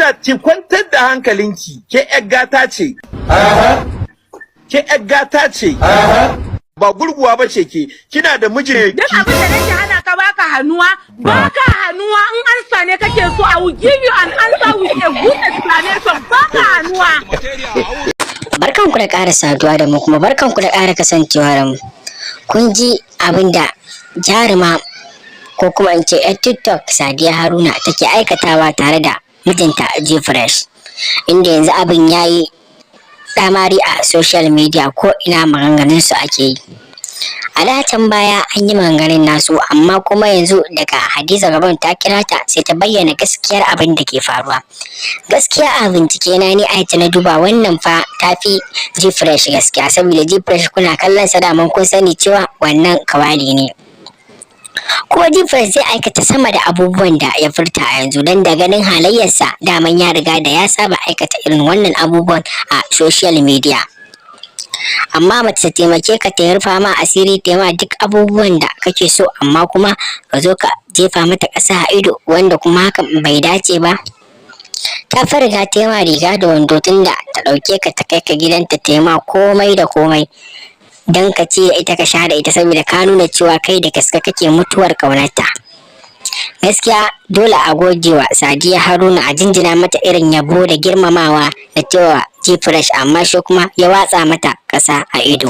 Allah ki kwantar da hankalinki, ke ƴar gata ce. Ke ƴar gata ce. Ba gurguwa ba ce ke, kina da mijin. Duk abin da nake hana ka baka hannuwa in ansa ne kake so I will give you an answer with a good explanation baka hannuwa. Barkanku da ƙara saduwa da mu kuma barkanku da ƙara kasancewa da mu. Kun ji abin da jaruma ko kuma in ce yar TikTok Sadiya Haruna take aikatawa tare da mijinta Gfresh, inda yanzu abin yayi damari a social media ko ina maganganun su ake yi. A da can baya an yi maganganun nasu, amma kuma yanzu daga Hadiza Gabon ta kira ta sai ta bayyana gaskiyar abin da ke faruwa. Gaskiya a bincike na ni a na duba wannan fa tafi Gfresh gaskiya, saboda Gfresh kuna kallon sa daman kun sani cewa wannan kawali ne. Kuma Gfresh zai aikata sama da abubuwan da ya furta a yanzu, dan da ganin halayyarsa daman ya riga da ya saba aikata irin wannan abubuwan a social media. Amma mace ta taimake ka ta rufa ma asiri ta ma duk abubuwan da kake so, amma kuma ka zo ka jefa mata ƙasa a ido, wanda kuma hakan bai dace ba. Ta farga ta ma riga da wando tunda ta ɗauke ka ta kai ka gidanta ta ma komai da komai, dan ka ce ita ka sha da ita, saboda ka nuna cewa kai da gaske kake mutuwar ƙaunarta. Gaskiya dole a gogewa Sadiya Haruna, a jinjina mata irin yabo da girmamawa da cewa Gfresh, amma shi kuma ya watsa mata ƙasa a ido.